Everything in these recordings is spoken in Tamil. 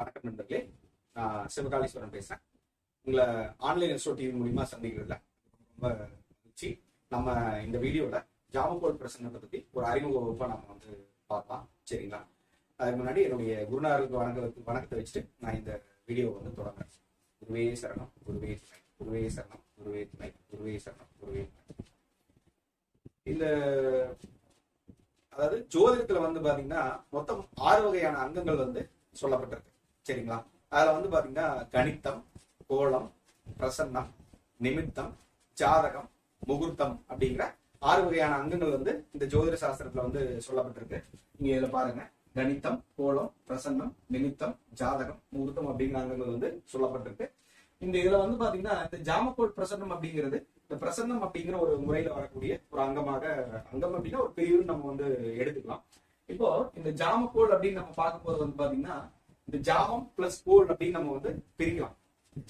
வணக்கம் நண்பர்களே, நான் சிவகாளீஸ்வரன் பேசுறேன். உங்களை ஆன்லைன் எஸ்ட்ரோ டிவி மூலியமா சந்திக்கிறதுல ரொம்ப மகிழ்ச்சி. நம்ம இந்த வீடியோல ஜாமக்கோல் பிரசன்னத்தை பத்தி ஒரு அறிமுக வகுப்பா நம்ம பார்க்கலாம். சரிங்களா? அதுக்கு முன்னாடி என்னுடைய குருநாதருக்கு வணக்கத்தை வச்சுட்டு நான் இந்த வீடியோ தொடங்குறேன். குருவே சரணம், குருவே துணை, குருவே சரணம், குருவே துணை, குருவே சரணம், குருவே துணை. இந்த அதாவது ஜோதிடத்துல பாத்தீங்கன்னா மொத்தம் 6 வகையான அங்கங்கள் சொல்லப்பட்டிருக்கு. சரிங்களா? அதுல பாத்தீங்கன்னா கணித்தம், கோலம், பிரசன்னம், நிமித்தம், ஜாதகம், முகூர்த்தம் அப்படிங்கிற 6 வகையான அங்கங்கள் இந்த ஜோதிட சாஸ்திரத்துல சொல்லப்பட்டிருக்கு. நீங்க இதுல பாருங்க, கணித்தம், கோலம், பிரசன்னம், நிமித்தம், ஜாதகம், முகூர்த்தம் அப்படிங்கிற அங்கங்கள் சொல்லப்பட்டிருக்கு. இந்த இதுல பாத்தீங்கன்னா இந்த ஜாமக்கோல் பிரசன்னம் அப்படிங்கிறது, இந்த பிரசன்னம் அப்படிங்கிற ஒரு முறையில வரக்கூடிய ஒரு அங்கம் அப்படின்னா ஒரு பிரிவு நம்ம எடுத்துக்கலாம். இப்போ இந்த ஜாமக்கோல் அப்படின்னு நம்ம பார்க்கும்போது பாத்தீங்கன்னா இந்த ஜாமம் பிளஸ் கோல் அப்படின்னு நம்ம பிரிக்கலாம்.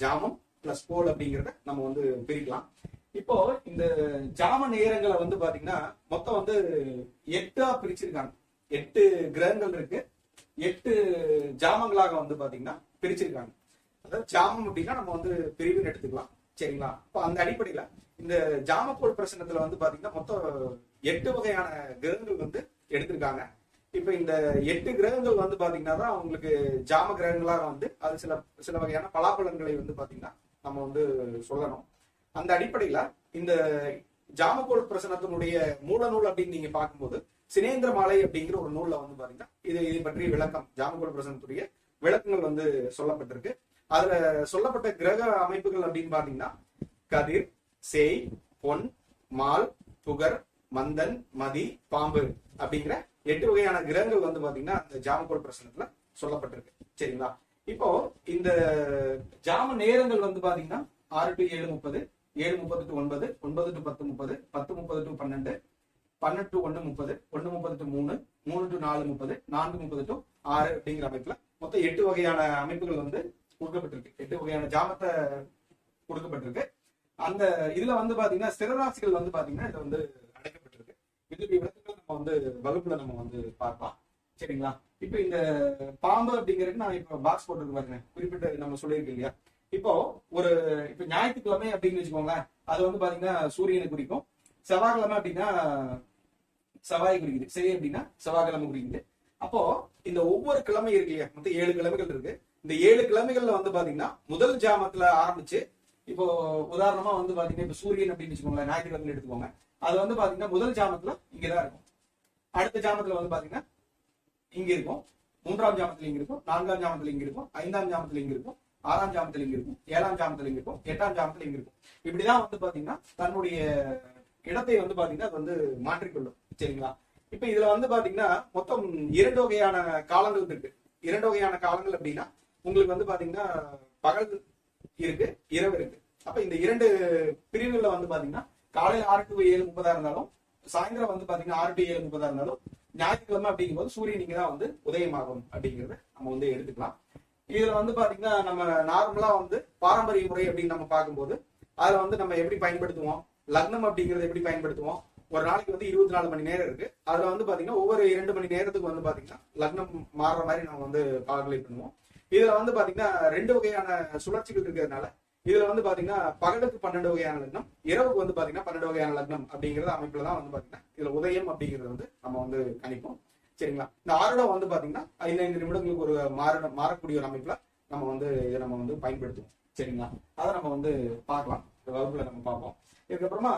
ஜாமம் பிளஸ் கோல் அப்படிங்கிறத நம்ம பிரிக்கலாம். இப்போ இந்த ஜாம நேரங்களை பாத்தீங்கன்னா மொத்தம் 8ஆ பிரிச்சிருக்காங்க. 8 கிரகங்கள் இருக்கு. 8 ஜாமங்களாக பாத்தீங்கன்னா பிரிச்சிருக்காங்க. அதாவது ஜாமம் அப்படின்னா நம்ம பிரிவுன்னு எடுத்துக்கலாம். சரிங்களா? இப்போ அந்த அடிப்படையில இந்த ஜாமக்கோல் பிரசனத்துல பாத்தீங்கன்னா மொத்தம் 8 வகையான கிரகங்கள் எடுத்திருக்காங்க. இப்ப இந்த 8 கிரகங்கள் பாத்தீங்கன்னா தான் உங்களுக்கு ஜாம கிரகங்களாக அது சில வகையான பலாபலன்களை பாத்தீங்கன்னா நம்ம சொல்லணும். அந்த அடிப்படையில இந்த ஜாமக்கோல் பிரசனத்தினுடைய மூல நூல் அப்படின்னு நீங்க பார்க்கும்போது சினேந்திர மாலை அப்படிங்கிற ஒரு நூல்ல பாத்தீங்கன்னா இதை பற்றிய விளக்கம், ஜாமக்கோல் பிரசனத்துடைய விளக்கங்கள் சொல்லப்பட்டிருக்கு. அதுல சொல்லப்பட்ட கிரக அமைப்புகள் அப்படின்னு பாத்தீங்கன்னா கதிர், சேய், பொன், மால், புகர், மந்தன், மதி, பாம்பு அப்படிங்கிற 8 வகையான கிரகங்கள் பாத்தீங்கன்னா அந்த ஜாமக்கோல் பிரசனத்துல சொல்லப்பட்டிருக்கு. சரிங்களா? இப்போ இந்த ஜாம நேரங்கள் பாத்தீங்கன்னா 6 to 7:30, 7:30 to 9, 9 to 10:30, 10:30 to 12, 12 to 1:30, 1:30 to 3, 3 to 4:30, 4:30 to 6 அப்படிங்கிற அமைப்புல மொத்தம் 8 வகையான அமைப்புகள் கொடுக்கப்பட்டிருக்கு. 8 வகையான ஜாமத்தை கொடுக்கப்பட்டிருக்கு. அந்த இதுல பாத்தீங்கன்னா ஸ்திரராசிகள் பாத்தீங்கன்னா இது அடைக்கப்பட்டிருக்கு. இதுடைய விளக்கங்கள் நம்ம வகுப்புல நம்ம பார்க்கலாம். சரிங்களா? இப்ப இந்த பாம்பு அப்படிங்கிறது நான் இப்ப பாக்ஸ் போட்டுருக்கு பாருங்க, குறிப்பிட்ட நம்ம சொல்லியிருக்கோம் இல்லையா? இப்போ இப்ப ஞாயிற்றுக்கிழமை அப்படின்னு வச்சுக்கோங்களேன், அது பாத்தீங்கன்னா சூரியனை குறிக்கும். செவ்வாய்க்கிழமை அப்படின்னா செவ்வாய் குறிக்குது. சரி அப்படின்னா செவ்வாய்க்கிழமை குறிக்குது. அப்போ இந்த ஒவ்வொரு கிழமை இருக்கு இல்லையா, மொத்தம் 7 கிழமைகள் இருக்கு. இந்த 7 கிழமைகள்ல பாத்தீங்கன்னா முதல் ஜாமத்துல ஆரம்பிச்சு, இப்போ உதாரணமா பாத்தீங்கன்னா இப்ப சூரியன் அப்படின்னு வச்சுக்கோங்களேன், ஞாயிற்றுக்கிழமை எடுத்துக்கோங்க. அது பாத்தீங்கன்னா முதல் ஜாமத்துல இங்கதான் இருக்கும். அடுத்த ஜாமத்துல பாத்தீங்கன்னா இங்க இருக்கும். 3ஆம் ஜாமத்துல இங்க இருக்கும். 4ஆம் ஜாமத்துல இங்க இருக்கும். 5ஆம் ஜாமத்துல இங்க இருக்கும். 6ஆம் ஜாமத்துல இங்க இருக்கும். 7ஆம் ஜாமத்துல இங்க இருக்கும். 8ஆம் ஜாமத்துல இங்க இருக்கும். இப்படிதான் பாத்தீங்கன்னா தன்னுடைய இடத்தை பாத்தீங்கன்னா அது மாற்றிக்கொள்ளும். சரிங்களா? இப்ப இதுல பாத்தீங்கன்னா மொத்தம் 2 வகையான காலங்கள் இருக்கு. 2 வகையான காலங்கள் அப்படின்னா உங்களுக்கு பாத்தீங்கன்னா பகல் இருக்கு, இரவு இருக்கு. அப்ப இந்த 2 பிரிவுகள்ல பாத்தீங்கன்னா காலையில 6 to 7:30 இருந்தாலும், சாயந்தரம் பாத்தீங்கன்னா 6 to 7:30 இருந்தாலும், ஞாயிற்றுக்கிழமை அப்படிங்கும் போது சூரியன் இங்கதான் உதயமாகும் அப்படிங்கறத நம்ம எடுத்துக்கலாம். இதுல பாத்தீங்கன்னா நம்ம நார்மலா பாரம்பரிய முறை அப்படின்னு நம்ம பார்க்கும்போது அதுல நம்ம எப்படி பயன்படுத்துவோம், லக்னம் அப்படிங்கறத எப்படி பயன்படுத்துவோம். ஒரு நாளைக்கு 24 மணி நேரம் இருக்கு. அதுல பாத்தீங்கன்னா ஒவ்வொரு 2 மணி நேரத்துக்கு பாத்தீங்கன்னா லக்னம் மாறுற மாதிரி நம்ம கால்குலேட் பண்ணுவோம். இதுல பாத்தீங்கன்னா 2 வகையான சுழற்சிகள் இருக்கிறதுனால இதுல பாத்தீங்கன்னா பகலுக்கு 12 வகையான லக்னம், இரவுக்கு பாத்தீங்கன்னா 12 வகையான லக்னம் அப்படிங்கறது அமைப்புலதான் பாத்தீங்கன்னா இதுல உதயம் அப்படிங்கறது நம்ம கணிப்போம். சரிங்களா? இந்த ஆருடம் பாத்தீங்கன்னா 5 நிமிடங்களுக்கு ஒரு மாறக்கூடிய ஒரு அமைப்புல நம்ம இதை நம்ம பயன்படுத்துவோம். சரிங்களா? அதை நம்ம பார்க்கலாம், இந்த வகுப்புல நம்ம பார்ப்போம். இதுக்கப்புறமா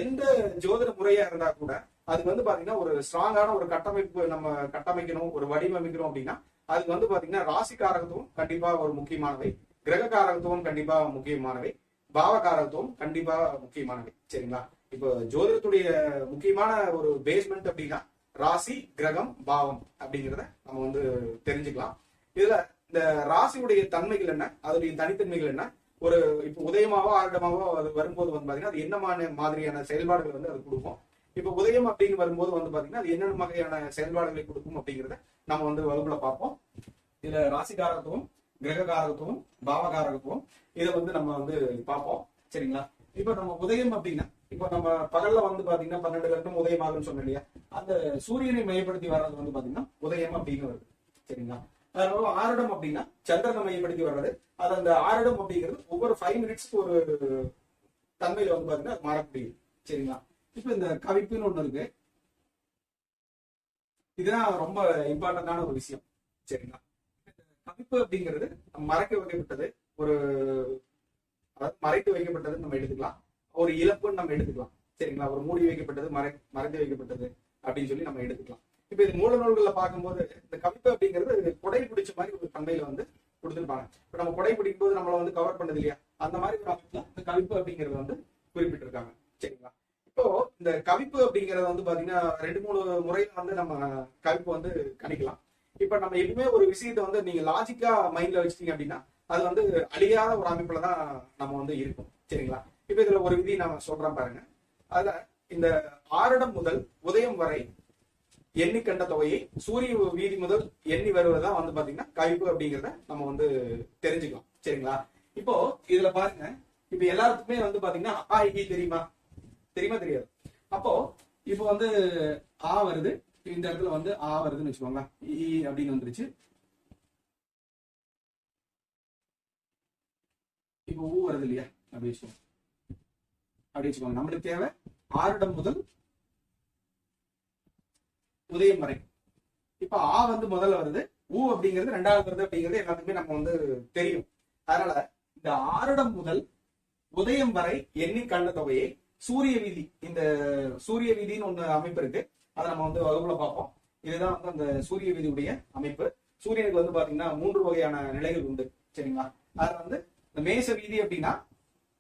எந்த ஜோதிட முறையா இருந்தா கூட அதுக்கு பாத்தீங்கன்னா ஒரு ஸ்ட்ராங்கான ஒரு கட்டமைப்பு நம்ம கட்டமைக்கணும், ஒரு வடிவமைக்கணும் அப்படின்னா அதுக்கு பாத்தீங்கன்னா ராசிக்காரகத்துவம் கண்டிப்பா ஒரு முக்கியமானவை, கிரக காரகத்துவம் கண்டிப்பா முக்கியமானவை, பாவ காரகத்துவம் கண்டிப்பா முக்கியமானவை. சரிங்களா? இப்போ ஜோதிடத்துடைய முக்கியமான ஒரு பேஸ்மெண்ட் அப்படின்னா ராசி, கிரகம், பாவம் அப்படிங்கிறத நம்ம தெரிஞ்சுக்கலாம். இதுல இந்த ராசியுடைய தன்மைகள் என்ன, அதோடைய தனித்தன்மைகள் என்ன, ஒரு இப்போ உதயமாவோ ஆரிடமாவோ அது வரும்போது பாத்தீங்கன்னா அது என்ன மாதிரியான செயல்பாடுகள் அது கொடுக்கும். இப்ப உதயம் அப்படின்னு வரும்போது பாத்தீங்கன்னா அது என்னென்ன வகையான செயல்பாடுகளை கொடுக்கும் அப்படிங்கிறத நம்ம வகுப்புல பார்ப்போம். இதுல ராசிகாரகத்துவம், கிரககாரகத்துவம், பாவகாரகத்துவம் இதை நம்ம பார்ப்போம். சரிங்களா? இப்ப நம்ம உதயம் அப்படின்னா இப்ப நம்ம பகல்ல பாத்தீங்கன்னா 12 லக்னம் உதயமாகும்னு சொன்னோம் இல்லையா, அந்த சூரியனை மையப்படுத்தி வர்றது பாத்தீங்கன்னா உதயம் அப்படின்னு வருது. சரிங்களா? அதனால ஆருடம் அப்படின்னா சந்திரனை மையப்படுத்தி வர்றது. அது அந்த ஆருடம் அப்படிங்கிறது ஒவ்வொரு 5 மினிட்ஸ்க்கு ஒரு தன்மையில வந்து பாத்தீங்கன்னா மாறக்கூடியது. சரிங்களா? இப்ப இந்த கவிப்புன்னு ஒண்ணு இருக்கு. இதுதான் ரொம்ப இம்பார்ட்டன்டான ஒரு விஷயம். சரிங்களா? கவிப்பு அப்படிங்கிறது மறைக்க வைக்கப்பட்டது, ஒரு மறைத்து வைக்கப்பட்டதுன்னு நம்ம எடுத்துக்கலாம், ஒரு இழப்புன்னு நம்ம எடுத்துக்கலாம். சரிங்களா? ஒரு மூடி வைக்கப்பட்டது, மறைத்து வைக்கப்பட்டது அப்படின்னு சொல்லி நம்ம எடுத்துக்கலாம். இப்ப இது மூல நூல்கள்ல பார்க்கும்போது இந்த கவிப்பு அப்படிங்கிறது குடை பிடிச்ச மாதிரி ஒரு தன்மையில வந்து கொடுத்துருப்பாங்க. இப்ப நம்ம குடை பிடிக்கும் போது நம்மள வந்து கவர் பண்ணது இல்லையா, அந்த மாதிரி ஒரு அமைப்புல இந்த கவிப்பு அப்படிங்கறது வந்து குறிப்பிட்டிருக்காங்க. சரிங்களா? இப்போ இந்த கவிப்பு அப்படிங்கறத வந்து பாத்தீங்கன்னா 2-3 முறையில வந்து நம்ம கவிப்பு வந்து கணிக்கலாம். இப்ப நம்ம எப்பவுமே ஒரு விஷயத்தை வந்து நீங்க லாஜிக்கா மைண்ட்ல வச்சிட்டீங்க அப்படின்னா அது வந்து அழியாத ஒரு அமைப்புலதான் நம்ம வந்து இருக்கும். சரிங்களா? இப்ப இதுல ஒரு விதி நான் சொல்றேன் பாருங்க. அதுல இந்த ஆரிடம் முதல் உதயம் வரை எண்ணி கண்ட தொகையை சூரிய வீதி முதல் எண்ணி வருவதுதான் வந்து பாத்தீங்கன்னா கவிப்பு அப்படிங்கிறத நம்ம வந்து தெரிஞ்சுக்கலாம். சரிங்களா? இப்போ இதுல பாருங்க, இப்ப எல்லாருக்குமே வந்து பாத்தீங்கன்னா ஆ இ தெரியுமா? தெரியுமா தெரியாது? அப்போ இப்போ வந்து ஆ வருது, இந்த இடத்துல வந்து ஆ வருதுன்னு வச்சுக்கோங்க, இ அப்படின்னு வந்துருச்சு. இப்போ ஊ வருது இல்லையா, அப்படி வச்சுக்கோங்க. நம்மளுக்கு தேவை ஆரிடம் முதல் உதயம் வரை. இப்ப ஆ வந்து முதல்ல வருது, ஊ அப்படிங்கிறது 2வது வருது அப்படிங்கிறது எல்லாத்துக்குமே நம்ம வந்து தெரியும். அதனால இந்த ஆரிடம் முதல் உதயம் வரை எண்ணி கண்ட தொகையை சூரிய வீதி, இந்த சூரிய வீதின்னு ஒண்ணு அமைப்பு இருக்கு, அதை நம்ம வந்து வகுப்புல பார்ப்போம். இதுதான் வந்து அந்த சூரிய வீதியுடைய அமைப்பு. சூரியனுக்கு வந்து பாத்தீங்கன்னா 3 வகையான நிலைகள் உண்டு. சரிங்களா? அதுல வந்து இந்த மேச வீதி அப்படின்னா,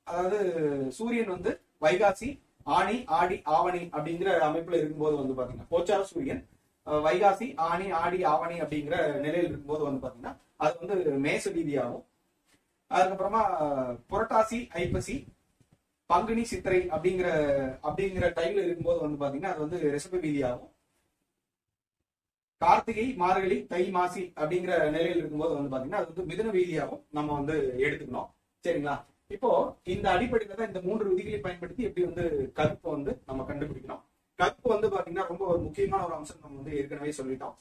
அதாவது சூரியன் வந்து வைகாசி, ஆனி, ஆடி, ஆவணி அப்படிங்கிற அமைப்புல இருக்கும்போது வந்து பாத்தீங்கன்னா கோச்சார சூரியன் வைகாசி, ஆனி, ஆடி, ஆவணி அப்படிங்கிற நிலையில் இருக்கும்போது வந்து பாத்தீங்கன்னா அது வந்து மேச வீதியாகும். அதுக்கப்புறமா புரட்டாசி, ஐப்பசி, பங்குனி, சித்திரை அப்படிங்கிற டைம்ல இருக்கும்போது வந்து பாத்தீங்கன்னா அது வந்து ரிஷப வீதியாகும். கார்த்திகை, மார்கழி, தை, மாசி அப்படிங்கிற நிலையில் இருக்கும்போது வந்து பாத்தீங்கன்னா அது வந்து மிதுன வீதியாகவும் நம்ம வந்து எடுத்துக்கணும். சரிங்களா? இப்போ இந்த அடிப்படையில தான் இந்த 3 விதிகளை பயன்படுத்தி எப்படி வந்து கருப்பு வந்து நம்ம கண்டுபிடிக்கணும். கருப்பு வந்து பாத்தீங்கன்னா ரொம்ப ஒரு முக்கியமான ஒரு அம்சம் நம்ம வந்து ஏற்கனவே சொல்லிட்டோம்.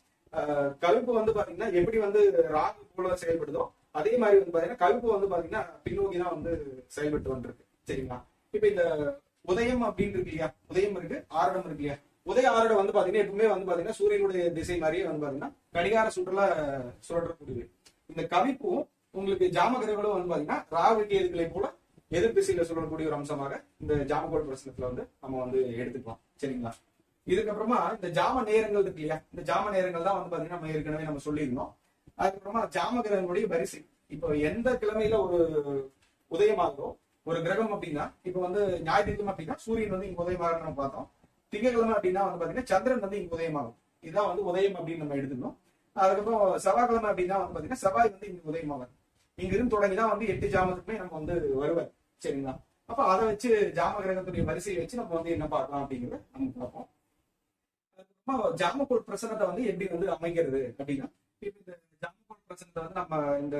கருப்பு வந்து பாத்தீங்கன்னா எப்படி வந்து ராகு போல செயல்படுதோ அதே மாதிரி வந்து பாத்தீங்கன்னா கருப்பு வந்து பாத்தீங்கன்னா பின்னோக்கி தான் வந்து செயல்பட்டு வந்துருக்கு. சரிங்களா? இப்ப இந்த உதயம் அப்படின்னு இருக்கு இல்லையா, உதயம் இருக்கு, ஆரிடம் இருக்கு இல்லையா, உதய ஆரிடம் வந்து பாத்தீங்கன்னா எப்பவுமே வந்து பாத்தீங்கன்னா சூரியனுடைய திசை மாதிரியே வந்து பாத்தீங்கன்னா கடிகார சுற்றுலா சுழற்றக்கூடியது. இந்த கவிப்பும் உங்களுக்கு ஜாமகிரகங்களும் வந்து பாத்தீங்கன்னா ராகு கேதுக்களை போல எதிர் திசையில சொல்லக்கூடிய ஒரு அம்சமாக இந்த ஜாமகோள் பிரச்சனத்துல வந்து நம்ம வந்து எடுத்துக்கலாம். சரிங்களா? இதுக்கப்புறமா இந்த ஜாம நேரங்கள் இருக்கு இல்லையா, இந்த ஜாம நேரங்கள் தான் வந்து பாத்தீங்கன்னா நம்ம ஏற்கனவே நம்ம சொல்லியிருந்தோம். அதுக்கப்புறமா ஜாம கிரகங்களுடைய வரிசை. இப்போ எந்த கிழமையில ஒரு உதயமாகிறோம் ஒரு கிரகம் அப்படின்னா, இப்ப வந்து ஞாயிற்றுக்கிழமை அப்படின்னா சூரியன் வந்து இங்க உதயமாக நம்ம பார்த்தோம். திங்கக்கிழமை அப்படின்னா வந்து பாத்தீங்கன்னா சந்திரன் வந்து இங்க உதயமாகும். இதுதான் வந்து உதயம் அப்படின்னு நம்ம எடுத்துக்கணும். அதுக்கப்புறம் செவ்வாய்க்கிழமை அப்படின்னா வந்து பாத்தீங்கன்னா செவ்வாய் வந்து இங்க உதயமாகும். இங்க இருந்து தொடங்கிதான் வந்து 8 ஜாமத்துக்குமே நம்ம வந்து வருவார். சரிங்களா? அப்ப அதை வச்சு ஜாம கிரகத்துடைய வரிசையை வச்சு நம்ம வந்து என்ன பார்க்கலாம் அப்படிங்கிறத நம்ம பார்ப்போம். அதுக்கப்புறமா ஜாமகோள் பிரசனத்தை வந்து எப்படி வந்து அமைக்கிறது அப்படின்னா, இப்ப இந்த ஜாமகோள் பிரசனத்தை வந்து நம்ம இந்த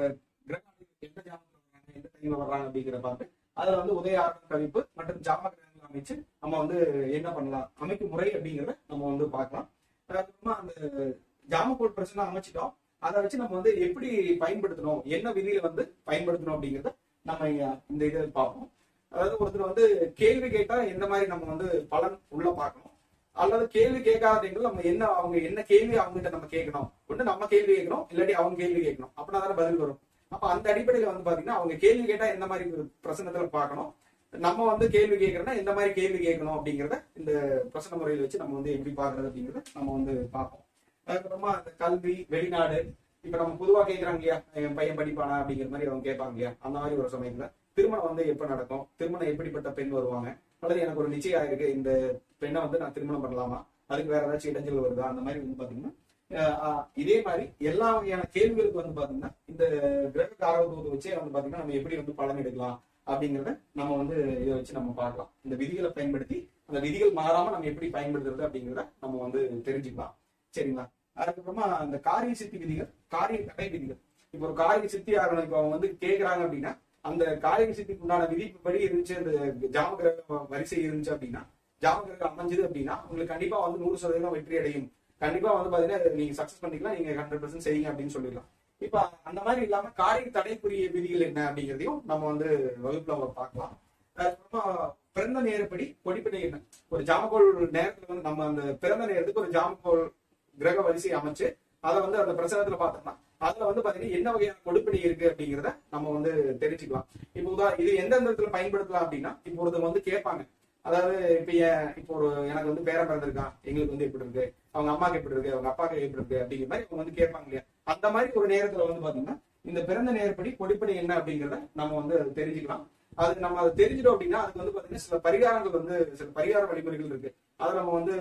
கிரகம் எந்த ஜாமத்துல வர்றாங்க, எந்த டைம்ல வர்றாங்க அப்படிங்கிற பார்த்து அதுல வந்து உதய ஆரம்ப கவிப்பு மற்றும் ஜாம கிரகங்கள் அமைச்சு நம்ம வந்து என்ன பண்ணலாம், அமைக்கும் முறை அப்படிங்கிறத நம்ம வந்து பார்க்கலாம். அதுக்கப்புறமா அந்த ஜாமகோள் பிரச்சனை அமைச்சிட்டோம், அதை வச்சு நம்ம வந்து எப்படி பயன்படுத்தணும், என்ன விதியில வந்து பயன்படுத்தணும் அப்படிங்கிறத நம்ம இந்த இதை பார்ப்போம். அதாவது ஒருத்தர் வந்து கேள்வி கேட்டா எந்த மாதிரி நம்ம வந்து பலன் உள்ள பார்க்கணும், அல்லது கேள்வி கேட்காதீங்க நம்ம அவங்க என்ன கேள்வி அவங்ககிட்ட நம்ம கேட்கணும், ஒண்ணு நம்ம கேள்வி கேட்கணும் இல்லாட்டி அவங்க கேள்வி கேட்கணும், அப்படின்னா தானே பதில் வரும். அப்ப அந்த அடிப்படையில வந்து பாத்தீங்கன்னா அவங்க கேள்வி கேட்டா எந்த மாதிரி பிரச்சனத்துல பார்க்கணும், நம்ம வந்து கேள்வி கேட்கறோம்னா எந்த மாதிரி கேள்வி கேட்கணும் அப்படிங்கிறத இந்த பிரச்சனை முறையில வச்சு நம்ம வந்து எப்படி பாக்குறது அப்படிங்கிறத நம்ம வந்து பார்ப்போம். அதுக்கப்புறமா இந்த கல்வி, வெளிநாடு, இப்ப நம்ம பொதுவா கேட்கறாங்க இல்லையா, என் பையன் படிப்பானா அப்படிங்கிற மாதிரி அவங்க கேட்பாங்க இல்லையா, அந்த மாதிரி ஒரு சமயத்துல திருமணம் வந்து எப்ப நடக்கும், திருமணம் எப்படிப்பட்ட பெண் வருவாங்க, அல்லது எனக்கு ஒரு நிச்சயம் ஆயிருக்கு இந்த பெண்ணை வந்து நான் திருமணம் பண்ணலாமா, அதுக்கு வேற ஏதாச்சும் இடைஞ்சல் வருதா, அந்த மாதிரி வந்து பாத்தீங்கன்னா இதே மாதிரி எல்லா வகையான கேள்விகளுக்கு வந்து பாத்தீங்கன்னா இந்த கிரக காரகத்துவத்தை வச்சே வந்து பாத்தீங்கன்னா நம்ம எப்படி வந்து பலன் எடுக்கலாம் அப்படிங்கிறத நம்ம வந்து இதை வச்சு நம்ம பார்க்கலாம். இந்த விதிகளை பயன்படுத்தி அந்த விதிகள் மாறாம நம்ம எப்படி பயன்படுத்துறது அப்படிங்கிறத நம்ம வந்து தெரிஞ்சுக்கலாம். சரிங்களா? அதுக்கப்புறமா அந்த காரிய சித்தி விதிகள், காரிய தடை விதிகள். இப்ப ஒரு காரிய சித்தி ஆகணும், இப்ப அவங்க வந்து கேட்கறாங்க அப்படின்னா அந்த காரிய சித்திக்கு உண்டான விதிப்படி இருந்துச்சு, அந்த ஜாமகிரக வரிசை இருந்துச்சு அப்படின்னா, ஜாமகிரகம் அமைஞ்சது அப்படின்னா உங்களுக்கு கண்டிப்பா வந்து 100% வெற்றி அடையும், கண்டிப்பா வந்து பாத்தீங்கன்னா நீங்க சக்சஸ் பண்ணிக்கலாம், நீங்க 100% செய்யுங்க அப்படின்னு சொல்லிடலாம். இப்ப அந்த மாதிரி இல்லாம காரிய தடைக்குரிய விதிகள் என்ன அப்படிங்கிறதையும் நம்ம வந்து வகுப்புல பார்க்கலாம். அதுக்கப்புறமா பிறந்த நேரப்படி பொடிப்படை என்ன, ஒரு ஜாமக்கோள் நேரத்துல வந்து நம்ம அந்த பிறந்த நேரத்துக்கு ஒரு ஜாமக்கோள் கிரக வரிசை அமைச்சு அதை வந்து அந்த பிரசனத்துல பார்த்தோம்னா அதுல வந்து பாத்தீங்கன்னா என்ன வகையான கொடுப்பினை இருக்கு அப்படிங்கிறத நம்ம வந்து தெரிஞ்சுக்கலாம். இப்போ இது எந்தெந்த இடத்துல பயன்படுத்தலாம் அப்படின்னா, இப்போ ஒருத்தவங்க வந்து கேட்பாங்க, அதாவது இப்போ ஒரு எனக்கு வந்து பேரன் பிறந்திருக்கான், எங்களுக்கு வந்து எப்படி இருக்கு, அவங்க அம்மாக்கு எப்படி இருக்கு, அவங்க அப்பாக்கு எப்படி இருக்கு அப்படிங்கிற மாதிரி அவங்க வந்து கேட்பாங்க இல்லையா. அந்த மாதிரி ஒரு நேரத்துல வந்து பாத்தீங்கன்னா இந்த பிறந்த நேரப்படி பொடிப்படை என்ன அப்படிங்கிறத நம்ம வந்து தெரிஞ்சுக்கலாம். அது நம்ம அதை தெரிஞ்சிடும் அப்படின்னா அதுக்கு வந்து பாத்தீங்கன்னா சில பரிகாரங்கள் வந்து சில பரிகார வழிமுறைகள் இருக்கு. அதை நம்ம வந்து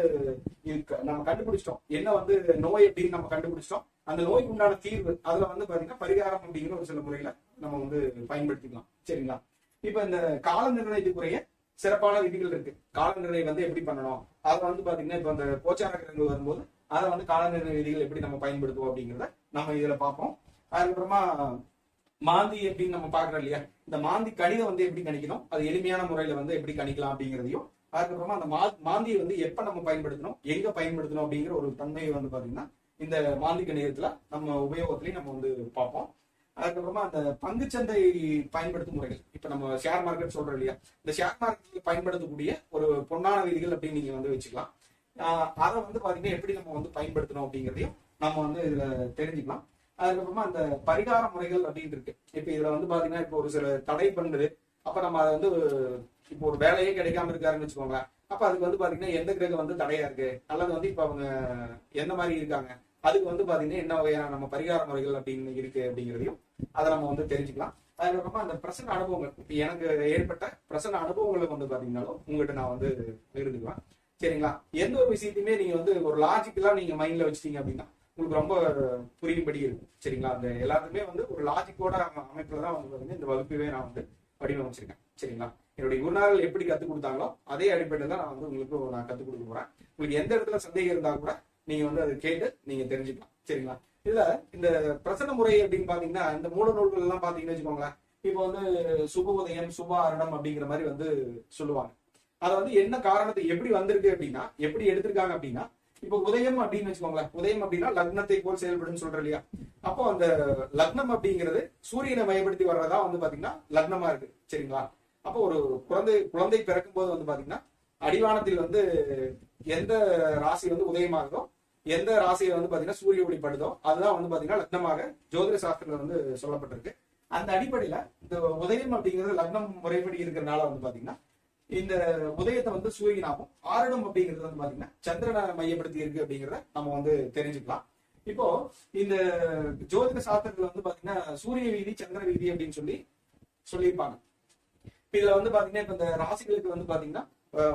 நம்ம கண்டுபிடிச்சிட்டோம், என்ன வந்து நோய் அப்படின்னு நம்ம கண்டுபிடிச்சிட்டோம். அந்த நோய்க்கு உண்டான தீர்வு அதுல வந்து பாத்தீங்கன்னா பரிகாரம் அப்படிங்கிற ஒரு சில முறையில நம்ம வந்து பயன்படுத்திக்கலாம். சரிங்களா. இப்ப இந்த கால நிர்ணயத்துக்குரிய சிறப்பான விதிகள் இருக்கு. கால நிர்ணயம் வந்து எப்படி பண்ணணும், அதை வந்து பாத்தீங்கன்னா இப்ப அந்த கோச்சார கிரகங்கள் வரும்போது அதை வந்து கால நிர்ணய விதிகள் எப்படி நம்ம பயன்படுத்துவோம் அப்படிங்கிறத நம்ம இதுல பார்ப்போம். அதுக்கப்புறமா மாந்தி அப்படின்னு நம்ம பாக்குறோம் இல்லையா, இந்த மாந்தி கணிதம் வந்து எப்படி கணிக்கணும், அது எளிமையான முறையில வந்து எப்படி கணிக்கலாம் அப்படிங்கிறதையும், அதுக்கப்புறமா அந்த மாந்தியை வந்து எப்ப நம்ம பயன்படுத்தணும், எங்க பயன்படுத்தணும் அப்படிங்கிற ஒரு தன்மையை வந்து பாத்தீங்கன்னா இந்த மாந்தி கணிதத்துல நம்ம உபயோகத்திலையும் நம்ம வந்து பார்ப்போம். அதுக்கப்புறமா அந்த பங்குச்சந்தை பயன்படுத்தும் முறைகள், இப்ப நம்ம ஷேர் மார்க்கெட் சொல்றோம் இல்லையா, இந்த ஷேர் மார்க்கெட் பயன்படுத்தக்கூடிய ஒரு பொன்னான விதிகள் அப்படின்னு நீங்க வந்து வச்சுக்கலாம். அதை வந்து பாத்தீங்கன்னா எப்படி நம்ம வந்து பயன்படுத்தணும் அப்படிங்கிறதையும் நம்ம வந்து இதுல தெரிஞ்சுக்கலாம். அதுக்கப்புறமா அந்த பரிகார முறைகள் அப்படின்னு இருக்கு. இப்ப இதுல வந்து பாத்தீங்கன்னா இப்போ ஒரு சில தடை பண்ணுது, அப்ப நம்ம அதை வந்து இப்போ ஒரு வேலையே கிடைக்காம இருக்காருன்னு வச்சுக்கோங்க, அப்ப அதுக்கு வந்து பாத்தீங்கன்னா எந்த கிரகம் வந்து தடையா இருக்கு, அல்லது வந்து இப்ப அவங்க எந்த மாதிரி இருக்காங்க, அதுக்கு வந்து பாத்தீங்கன்னா என்ன வகையான நம்ம பரிகார முறைகள் அப்படின்னு இருக்கு அப்படிங்கிறதையும் அதை நம்ம வந்து தெரிஞ்சுக்கலாம். அதுக்கப்புறமா அந்த பிரசன்ன அனுபவங்கள், இப்ப எனக்கு ஏற்பட்ட பிரசன்ன அனுபவங்களை வந்து பாத்தீங்கன்னாலும் உங்ககிட்ட நான் வந்து பகிர்ந்துக்கலாம். சரிங்களா. எந்த ஒரு விஷயத்தையுமே நீங்க வந்து ஒரு லாஜிக்கலா நீங்க மைண்ட்ல வச்சிட்டீங்க அப்படின்னா உங்களுக்கு ரொம்ப புரியும்படி இருக்கும். சரிங்களா. அந்த எல்லாத்துக்குமே வந்து ஒரு லாஜிக்கோட அமைப்புல தான் வந்து பாத்தீங்கன்னா இந்த வகுப்பவே நான் வந்து வடிவமைச்சிருக்கேன். சரிங்களா. என்னுடைய குருநாதர்கள் எப்படி கத்துக் கொடுத்தாங்களோ அதே அடிப்படையில் தான் நான் வந்து உங்களுக்கு நான் கத்துக் கொடுக்க போறேன். உங்களுக்கு எந்த இடத்துல சந்தேகம் இருந்தா கூட நீங்க வந்து அதை கேட்டு நீங்க தெரிஞ்சுக்கலாம். சரிங்களா. இதுல இந்த பிரசன்ன முறை அப்படின்னு பாத்தீங்கன்னா இந்த மூல நூல்கள் எல்லாம் பாத்தீங்கன்னு வச்சுக்கோங்களேன், இப்போ வந்து சுப உதயம் சுப அரணம் அப்படிங்கிற மாதிரி வந்து சொல்லுவாங்க. அதை வந்து என்ன காரணத்தை எப்படி வந்திருக்கு அப்படின்னா எப்படி எடுத்திருக்காங்க அப்படின்னா, இப்போ உதயம் அப்படின்னு வச்சுக்கோங்களேன், உதயம் அப்படின்னா லக்னத்தை போல் செயல்படும் சொல்ற இல்லையா, அப்போ அந்த லக்னம் அப்படிங்கிறது சூரியனை மையப்படுத்தி வர்றதா வந்து பாத்தீங்கன்னா லக்னமா இருக்கு. சரிங்களா. அப்போ ஒரு குழந்தை பிறக்கும் போது வந்து பாத்தீங்கன்னா அடிவானத்தில் வந்து எந்த ராசி வந்து உதயமாகுதோ, எந்த ராசியை வந்து பாத்தீங்கன்னா சூரிய ஒளி படுதோ அதுதான் வந்து பாத்தீங்கன்னா லக்னமாக ஜோதிட சாஸ்திரத்துல வந்து சொல்லப்பட்டிருக்கு. அந்த அடிப்படையில இந்த உதயம் அப்படிங்கிறது லக்னம் முறைப்படி இருக்கிறதுனால வந்து பாத்தீங்கன்னா இந்த உதயத்தை வந்து சூரியனாகும், ஆரணம் அப்படிங்கிறது வந்து பாத்தீங்கன்னா சந்திரனை மையப்படுத்தி இருக்கு அப்படிங்கிறத நம்ம வந்து தெரிஞ்சுக்கலாம். இப்போ இந்த ஜோதிட சாஸ்திரத்துல வந்து பாத்தீங்கன்னா சூரிய வீதி சந்திர வீதி அப்படின்னு சொல்லியிருப்பாங்க. இதுல வந்து பாத்தீங்கன்னா இப்ப இந்த ராசிகளுக்கு வந்து பாத்தீங்கன்னா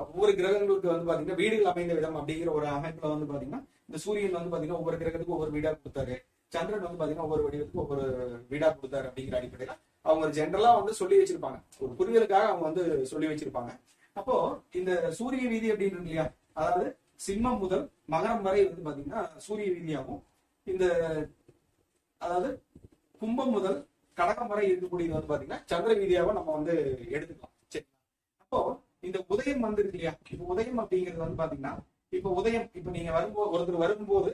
ஒவ்வொரு கிரகங்களுக்கு வந்து பாத்தீங்கன்னா வீடுகள் அமைந்த விதம் அப்படிங்கிற ஒரு அமைப்புல வந்து பாத்தீங்கன்னா இந்த சூரியன் வந்து பாத்தீங்கன்னா ஒவ்வொரு கிரகத்துக்கும் ஒவ்வொரு வீடா கொடுத்தாரு, சந்திரன் வந்து பாத்தீங்கன்னா ஒவ்வொரு வடிவத்துக்கு ஒவ்வொரு வீடா கொடுத்தாரு அப்படிங்கிற அடிப்படையில அவங்க ஜென்ரலா வந்து சொல்லி வச்சிருப்பாங்க, ஒரு புரிதலுக்காக அவங்க வந்து சொல்லி வச்சிருப்பாங்க. அப்போ இந்த சூரிய வீதி அப்படின்னு இல்லையா, அதாவது சிம்மம் முதல் மகரம் வரை வந்து பாத்தீங்கன்னா சூரிய வீதியாகும். இந்த அதாவது கும்பம் முதல் கடகம் வரை இருக்கக்கூடியது வந்து பாத்தீங்கன்னா சந்திர வீதியாவும் நம்ம வந்து எடுத்துக்கலாம். சரி. அப்போ இந்த உதயம் வந்து இருக்கு இல்லையா, இப்ப உதயம் அப்படிங்கிறது வந்து பாத்தீங்கன்னா இப்ப உதயம் இப்ப நீங்க வரும்போது ஒருத்தர் வரும்போது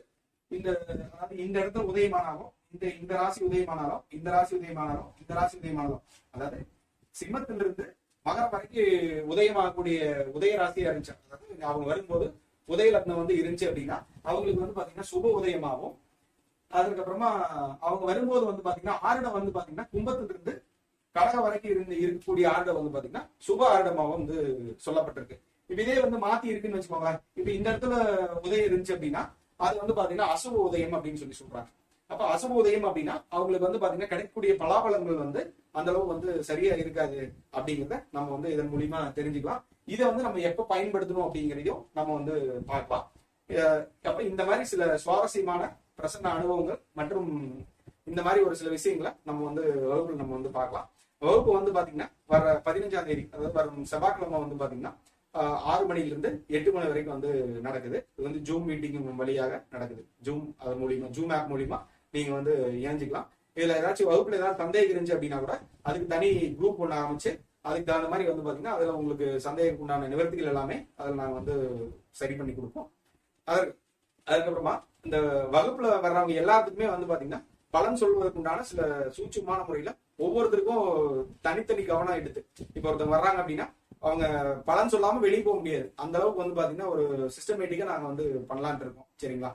இந்த அதாவது இந்த இடத்துல உதயமானாலும் இந்த ராசி உதயமானாலும் இந்த ராசி உதயமானாலும் இந்த ராசி உதயமானாலும் அதாவது சிம்மத்திலிருந்து மகரம் வரைக்கும் உதயமாகக்கூடிய உதய ராசியா இருந்துச்சு, அதாவது அவங்க வரும்போது உதய லக்னம் வந்து இருந்துச்சு அப்படின்னா அவங்களுக்கு வந்து பாத்தீங்கன்னா சுப உதயமாகும். அதுக்கப்புறமா அவங்க வரும்போது வந்து பாத்தீங்கன்னா ஆருடம் வந்து பாத்தீங்கன்னா கும்பத்திலிருந்து கடக வரைக்கும் இருக்கக்கூடிய ஆருடம் வந்து பாத்தீங்கன்னா சுப ஆருடமாக வந்து சொல்லப்பட்டிருக்கு. இப்ப இதே வந்து மாத்தி இருக்குன்னு வச்சுக்கோங்க, இப்ப இந்த இடத்துல உதயம் இருந்துச்சு அப்படின்னா அது வந்து பாத்தீங்கன்னா அசுப உதயம் அப்படின்னு சொல்றாங்க. அப்ப அசுப உதயம் அப்படின்னா அவங்களுக்கு வந்து பாத்தீங்கன்னா கிடைக்கக்கூடிய பலாபலங்கள் வந்து அந்த அளவு வந்து சரியா இருக்காது அப்படிங்கிறத நம்ம வந்து இதன் மூலியமா தெரிஞ்சுக்கலாம். இதை வந்து நம்ம எப்ப பயன்படுத்தணும் அப்படிங்கிறதையும் நம்ம வந்து பார்க்கலாம். அப்ப இந்த மாதிரி சில சுவாரஸ்யமான பிரசன்ன அனுபவங்கள் மற்றும் இந்த மாதிரி ஒரு சில விஷயங்களை நம்ம வந்து வகுப்புல நம்ம வந்து பார்க்கலாம். வகுப்பு வந்து பாத்தீங்கன்னா வர 15ஆம் தேதி அதாவது வரும் செவ்வாய்க்கிழமை வந்து பாத்தீங்கன்னா 6 மணில இருந்து 8 மணி வரைக்கும் வந்து நடக்குது. இது வந்து ஜூம் மீட்டிங் வழியாக நடக்குது. ஜூம் ஆப் மூலியமா நீங்க வந்து இணைஞ்சிக்கலாம். இதுல ஏதாச்சும் வகுப்புல ஏதாவது சந்தேகம் இருந்துச்சு அப்படின்னா கூட அதுக்கு தனி குரூப் ஒன்று ஆரம்பிச்சு அதுக்கு தகுந்த மாதிரி வந்து பாத்தீங்கன்னா அதுல உங்களுக்கு சந்தேகம் உண்டான நிவர்த்திகள் எல்லாமே அதில் நாங்க வந்து சரி பண்ணி கொடுப்போம். அதுக்கப்புறமா இந்த வகுப்புல வர்றவங்க எல்லாத்துக்குமே வந்து பாத்தீங்கன்னா பலன் சொல்வதற்கு உண்டான சில சூட்சுமான முறையில ஒவ்வொருத்தருக்கும் தனித்தனி கவனம் எடுத்து இப்ப ஒருத்தவங்க வர்றாங்க அப்படின்னா அவங்க பலன் சொல்லாம வெளியே போக முடியாது. அந்த அளவுக்கு வந்து பாத்தீங்கன்னா ஒரு சிஸ்டமேட்டிக்கா நாங்க வந்து பண்ணலான்ட்டு இருக்கோம். சரிங்களா?